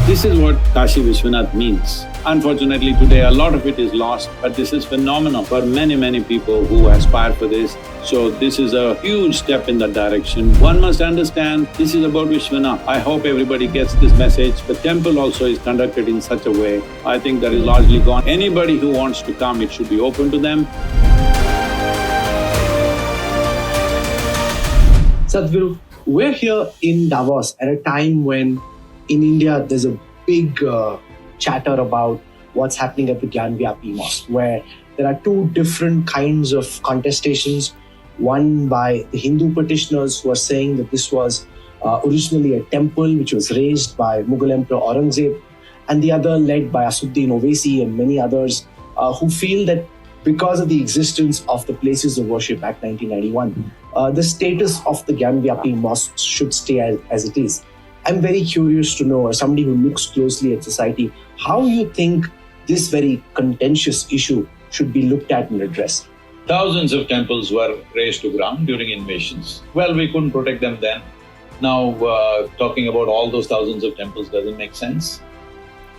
This is what Kashi Vishwanath means. Unfortunately, today a lot of it is lost, but this is phenomenal for many people who aspire for this. So this is a huge step in that direction. One must understand this is about Vishwanath. I hope everybody gets this message. The temple also is conducted in such a way. I think that is largely gone. Anybody who wants to come, it should be open to them. Sadhguru, we're here in Davos at a time when in India there's a big chatter about what's happening at the Gyanvapi Mosque, where there are two different kinds of contestations. One by the Hindu petitioners who are saying that this was originally a temple which was raised by Mughal Emperor Aurangzeb, and the other led by Asuddin Owaisi and many others who feel that because of the existence of the places of worship Act 1991, the status of the Gyanvapi Mosque should stay as it is. I'm very curious to know, as somebody who looks closely at society, how you think this very contentious issue should be looked at and addressed. Thousands of temples were razed to ground during invasions. Well, we couldn't protect them then. Now, talking about all those thousands of temples doesn't make sense.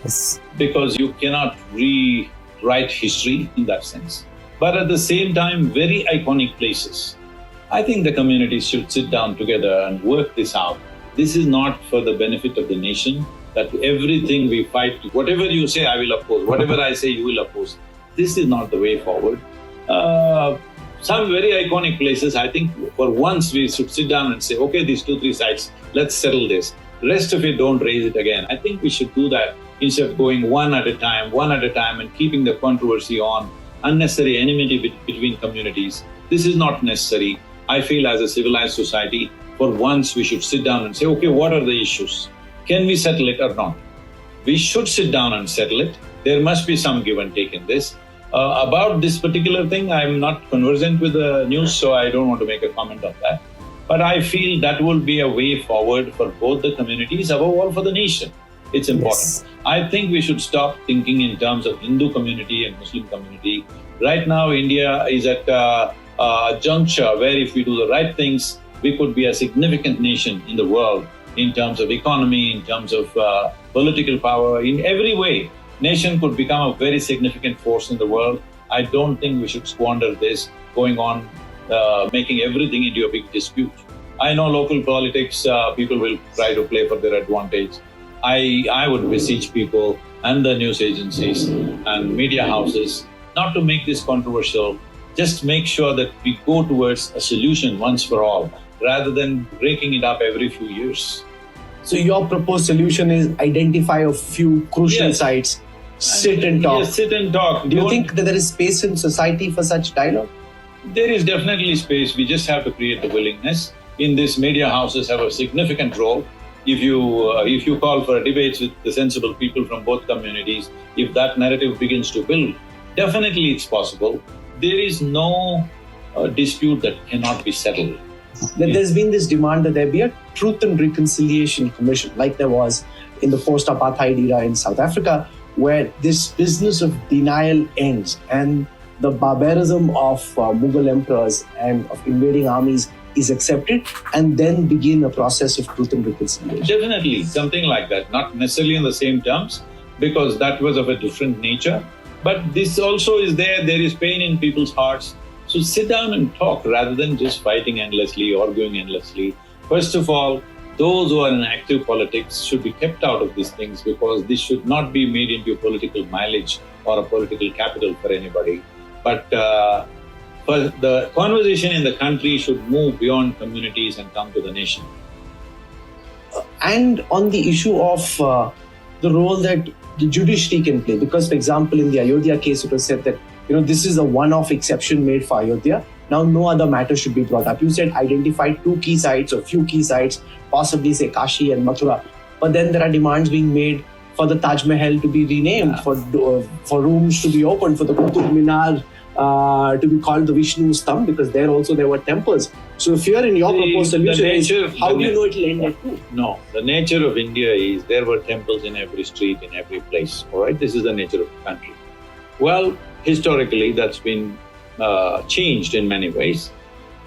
Yes. Because you cannot rewrite history in that sense. But at the same time, very iconic places. I think the communities should sit down together and work this out. This is not for the benefit of the nation, that everything we fight, whatever you say, I will oppose, whatever I say, you will oppose. This is not the way forward. Some very iconic places, I think for once we should sit down and say, okay, these 2-3 sites, let's settle this. The rest of it, don't raise it again. I think we should do that instead of going one at a time and keeping the controversy on, unnecessary enmity between communities. This is not necessary. I feel as a civilized society, for once we should sit down and say, okay, what are the issues? Can we settle it or not? We should sit down and settle it. There must be some give and take in this. About this particular thing, I'm not conversant with the news, so I don't want to make a comment on that. But I feel that will be a way forward for both the communities, above all for the nation. It's important. Yes. I think we should stop thinking in terms of Hindu community and Muslim community. Right now, India is at a juncture where if we do the right things, we could be a significant nation in the world in terms of economy, in terms of political power, in every way. Nation could become a very significant force in the world. I don't think we should squander this, going on making everything into a big dispute. I know local politics, people will try to play for their advantage. I would beseech people and the news agencies and media houses not to make this controversial. Just make sure that we go towards a solution once for all, rather than breaking it up every few years. So your proposed solution is identify a few crucial sites, sit and talk. Yes, sit and talk. Do you think that there is space in society for such dialogue? There is definitely space. We just have to create the willingness. In this, media houses have a significant role. If you call for debates with the sensible people from both communities, if that narrative begins to build, definitely it's possible. There is no dispute that cannot be settled. There's been this demand that there be a Truth and Reconciliation Commission, like there was in the post-apartheid era in South Africa, where this business of denial ends and the barbarism of Mughal emperors and of invading armies is accepted, and then begin a process of truth and reconciliation. Definitely, something like that. Not necessarily in the same terms, because that was of a different nature. But this also is there is pain in people's hearts. So sit down and talk rather than just fighting endlessly, arguing endlessly. First of all, those who are in active politics should be kept out of these things, because this should not be made into a political mileage or a political capital for anybody. But the conversation in the country should move beyond communities and come to the nation. And on the issue of the role that the judiciary can play, because, for example, in the Ayodhya case, it was said that this is a one-off exception made for Ayodhya. Now, no other matter should be brought up. You said identify 2 key sites or few key sites, possibly say Kashi and Mathura. But then there are demands being made for the Taj Mahal to be renamed, for rooms to be opened, for the Qutub Minar to be called the Vishnu's thumb, because there were temples. So if you're in your proposed solution, how do you know it will end at 2? No, the nature of India is there were temples in every street, in every place, all right? This is the nature of the country. Well, historically, that's been changed in many ways.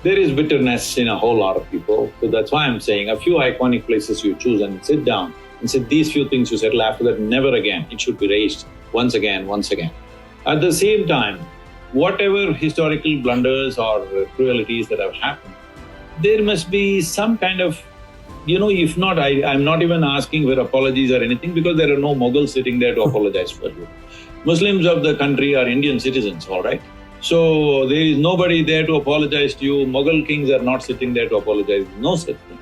There is bitterness in a whole lot of people. So that's why I'm saying a few iconic places you choose and sit down and said, these few things you settle, after that never again, it should be raised once again, once again. At the same time, whatever historical blunders or cruelties that have happened, there must be some kind of, if not, I'm not even asking for apologies or anything, because there are no Mughals sitting there to apologize for you. Muslims of the country are Indian citizens, all right? So there is nobody there to apologize to you. Mughal kings are not sitting there to apologize, no such thing.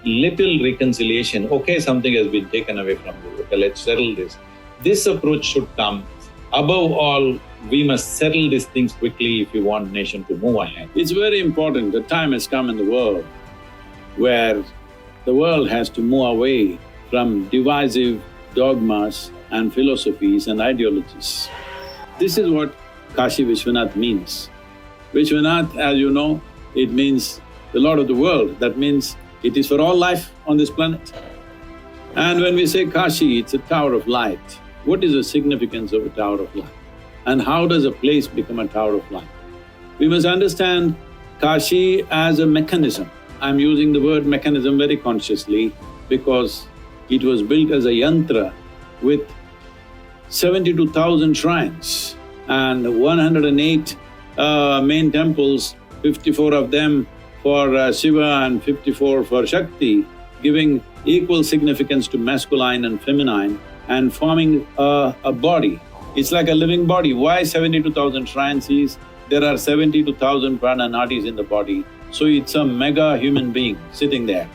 Little reconciliation, okay, something has been taken away from you, okay, let's settle this. This approach should come. Above all, we must settle these things quickly if we want nation to move ahead. It's very important. The time has come in the world where the world has to move away from divisive dogmas and philosophies and ideologies. This is what Kashi Vishwanath means. Vishwanath, as you know, it means the Lord of the world. That means it is for all life on this planet. And when we say Kashi, it's a tower of light. What is the significance of a tower of light? And how does a place become a tower of light? We must understand Kashi as a mechanism. I'm using the word mechanism very consciously because it was built as a yantra with 72,000 shrines and 108 main temples, 54 of them for Shiva and 54 for Shakti, giving equal significance to masculine and feminine and forming a body. It's like a living body. Why 72,000 shrines is, there are 72,000 prana nadis in the body, so it's a mega human being sitting there.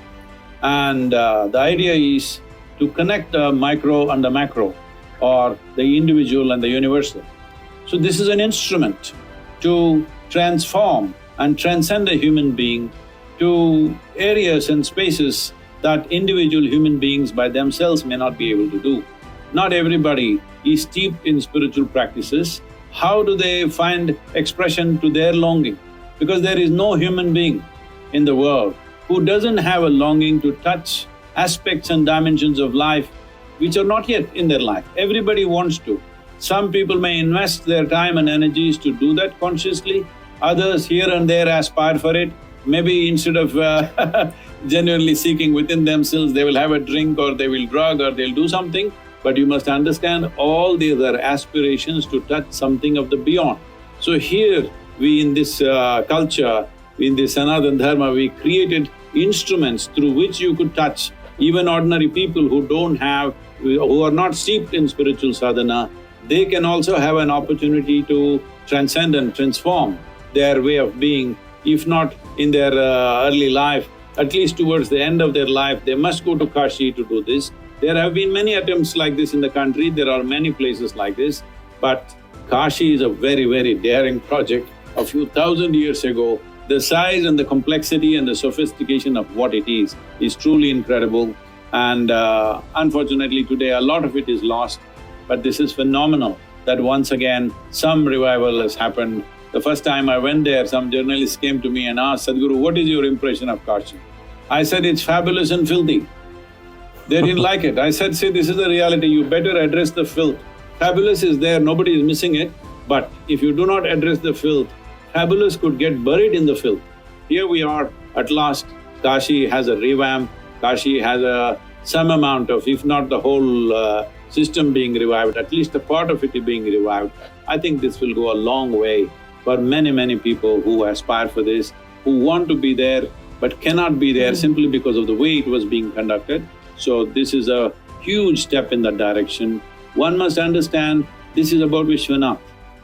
And the idea is to connect the micro and the macro, or the individual and the universal. So this is an instrument to transform and transcend a human being to areas and spaces that individual human beings by themselves may not be able to do. Not everybody is steeped in spiritual practices. How do they find expression to their longing? Because there is no human being in the world who doesn't have a longing to touch aspects and dimensions of life which are not yet in their life. Everybody wants to. Some people may invest their time and energies to do that consciously, others here and there aspire for it. Maybe instead of genuinely seeking within themselves, they will have a drink or they will drug or they'll do something. But you must understand all these are aspirations to touch something of the beyond. So here, we in this culture, in this Sanatana Dharma, we created instruments through which you could touch even ordinary people who don't have, who are not steeped in spiritual sadhana. They can also have an opportunity to transcend and transform their way of being. If not in their early life, at least towards the end of their life, they must go to Kashi to do this. There have been many attempts like this in the country, there are many places like this, but Kashi is a very, very daring project. A few thousand years ago, the size and the complexity and the sophistication of what it is truly incredible. And unfortunately today, a lot of it is lost. But this is phenomenal that once again, some revival has happened. The first time I went there, some journalists came to me and asked, Sadhguru, what is your impression of Kashi? I said, it's fabulous and filthy. They didn't like it. I said, see, this is the reality, you better address the filth. Fabulous is there, nobody is missing it, but if you do not address the filth, fabulous could get buried in the filth. Here we are, at last, Kashi has a revamp, Kashi has some amount of, if not the whole system being revived, at least a part of it being revived. I think this will go a long way for many, many people who aspire for this, who want to be there but cannot be there simply because of the way it was being conducted. So this is a huge step in that direction. One must understand this is about Vishwanath.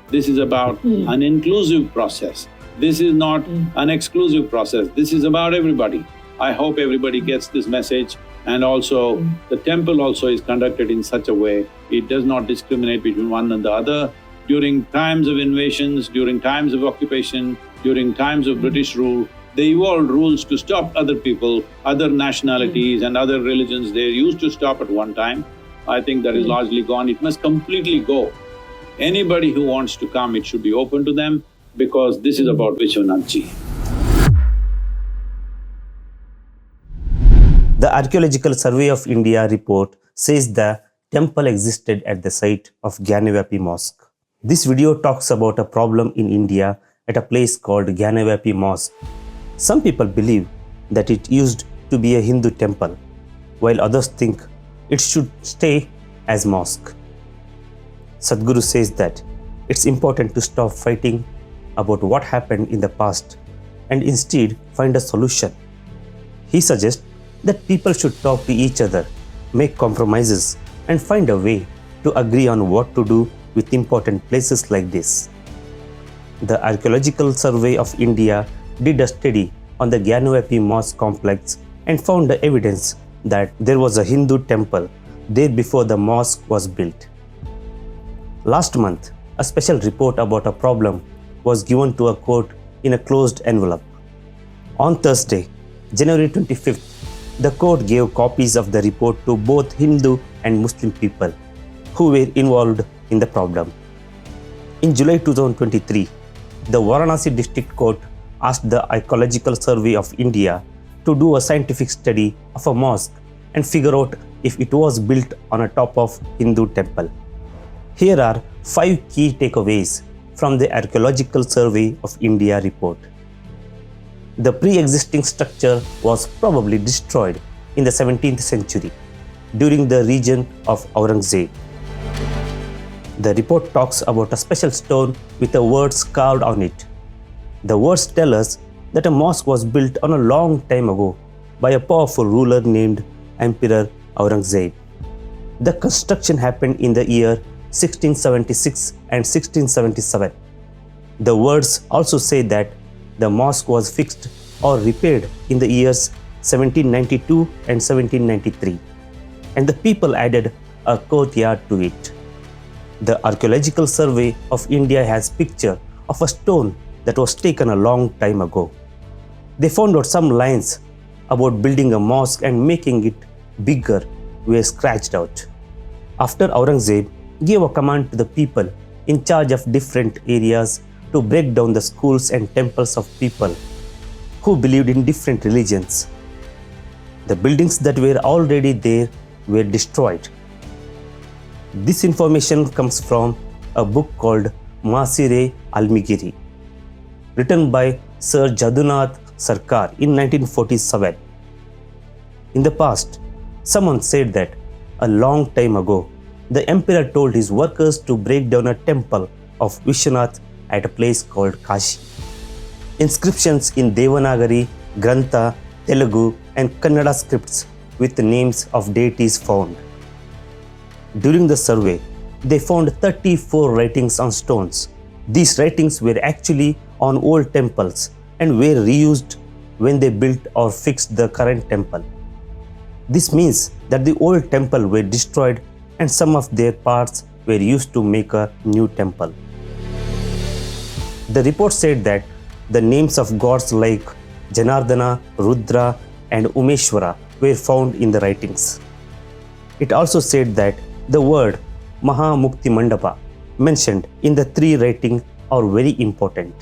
This is about an inclusive process. This is not an exclusive process. This is about everybody. I hope everybody gets this message, and also the temple also is conducted in such a way, it does not discriminate between one and the other. During times of invasions, during times of occupation, during times of British rule, they evolved rules to stop other people, other nationalities and other religions. They used to stop at one time. I think that is largely gone. It must completely go. Anybody who wants to come, it should be open to them, because this is about Vishwanath Ji. The Archaeological Survey of India report says the temple existed at the site of Gyanvapi Mosque. This video talks about a problem in India at a place called Gyanvapi Mosque. Some people believe that it used to be a Hindu temple, while others think it should stay as mosque. Sadhguru says that it's important to stop fighting about what happened in the past and instead find a solution. He suggests that people should talk to each other, make compromises, and find a way to agree on what to do with important places like this. The Archaeological Survey of India did a study on the Gyanvapi Mosque complex and found the evidence that there was a Hindu temple there before the mosque was built. Last month, a special report about a problem was given to a court in a closed envelope. On Thursday, January 25th, the court gave copies of the report to both Hindu and Muslim people who were involved in the problem. In July 2023, the Varanasi District Court asked the Archaeological Survey of India to do a scientific study of a mosque and figure out if it was built on a top of Hindu temple. Here are 5 key takeaways from the Archaeological Survey of India report. The pre-existing structure was probably destroyed in the 17th century during the reign of Aurangzeb. The report talks about a special stone with the words carved on it. The words tell us that a mosque was built on a long time ago by a powerful ruler named Emperor Aurangzeb. The construction happened in the year 1676 and 1677. The words also say that the mosque was fixed or repaired in the years 1792 and 1793, and the people added a courtyard to it. The Archaeological Survey of India has picture of a stone that was taken a long time ago. They found out some lines about building a mosque and making it bigger were scratched out. After Aurangzeb gave a command to the people in charge of different areas to break down the schools and temples of people who believed in different religions. The buildings that were already there were destroyed. This information comes from a book called Masire Almigiri, written by Sir Jadunath Sarkar in 1947. In the past, someone said that a long time ago, the emperor told his workers to break down a temple of Vishwanath at a place called Kashi. Inscriptions in Devanagari, Grantha, Telugu and Kannada scripts with the names of deities found. During the survey, they found 34 writings on stones. These writings were actually on old temples and were reused when they built or fixed the current temple. This means that the old temple were destroyed and some of their parts were used to make a new temple. The report said that the names of gods like Janardana, Rudra and Umeshwara were found in the writings. It also said that the word Mahamukti Mandapa mentioned in the 3 writings are very important.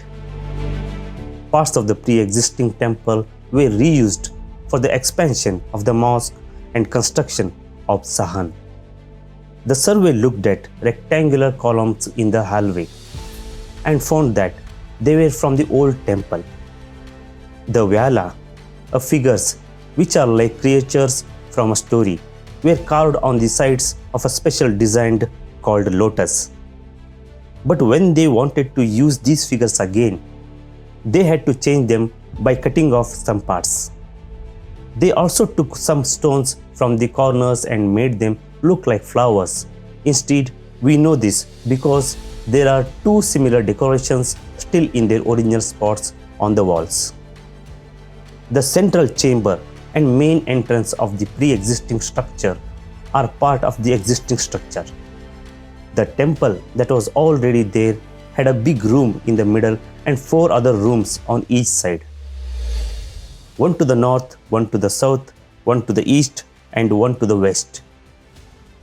Parts of the pre-existing temple were reused for the expansion of the mosque and construction of sahan. The survey looked at rectangular columns in the hallway and found that they were from the old temple. The Vyala, figures which are like creatures from a story, were carved on the sides of a special design called lotus. But when they wanted to use these figures again, they had to change them by cutting off some parts. They also took some stones from the corners and made them look like flowers. Instead, we know this because there are 2 similar decorations still in their original spots on the walls. The central chamber and main entrance of the pre-existing structure are part of the existing structure. The temple that was already there had a big room in the middle and 4 other rooms on each side. One to the north, one to the south, one to the east and one to the west.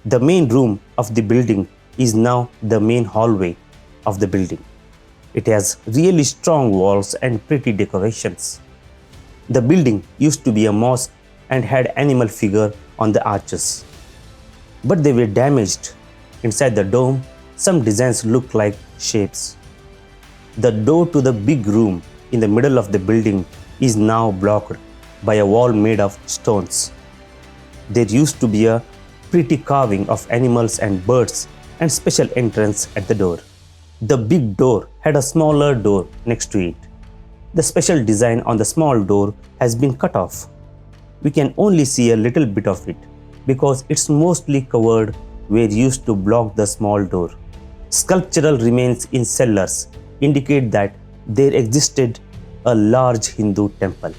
The main room of the building is now the main hallway of the building. It has really strong walls and pretty decorations. The building used to be a mosque and had animal figure on the arches. But they were damaged. Inside the dome, some designs look like shapes. The door to the big room in the middle of the building is now blocked by a wall made of stones. There used to be a pretty carving of animals and birds, and special entrance at the door. The big door had a smaller door next to it. The special design on the small door has been cut off. We can only see a little bit of it because it's mostly covered were used to block the small door. Sculptural remains in cellars indicate that there existed a large Hindu temple.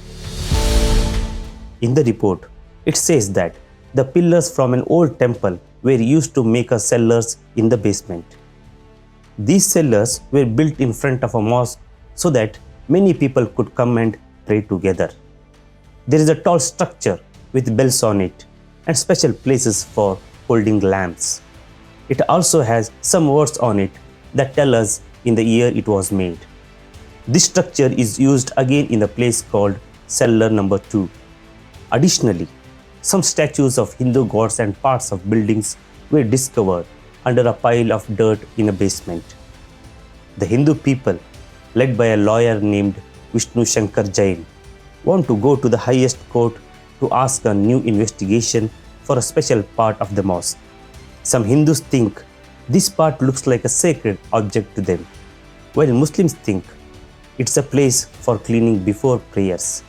In the report, it says that the pillars from an old temple were used to make a cellars in the basement. These cellars were built in front of a mosque so that many people could come and pray together. There is a tall structure with bells on it and special places for holding lamps. It also has some words on it that tell us in the year it was made. This structure is used again in the place called cellar number 2. Additionally, some statues of Hindu gods and parts of buildings were discovered under a pile of dirt in a basement. The Hindu people, led by a lawyer named Vishnu Shankar Jain, want to go to the highest court to ask a new investigation for a special part of the mosque. Some Hindus think this part looks like a sacred object to them, while Muslims think it's a place for cleaning before prayers.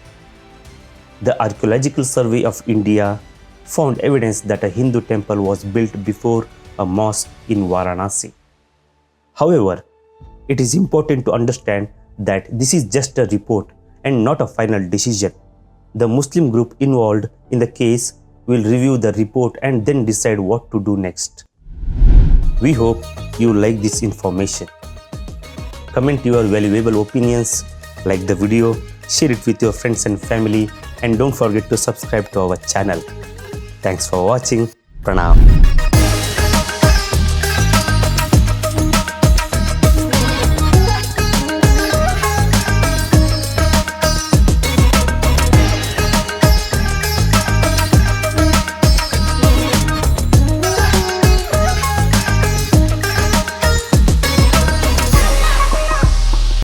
The Archaeological Survey of India found evidence that a Hindu temple was built before a mosque in Varanasi. However, it is important to understand that this is just a report and not a final decision. The Muslim group involved in the case will review the report and then decide what to do next. We hope you like this information. Comment your valuable opinions, like the video, share it with your friends and family, and don't forget to subscribe to our channel. Thanks for watching. Pranam.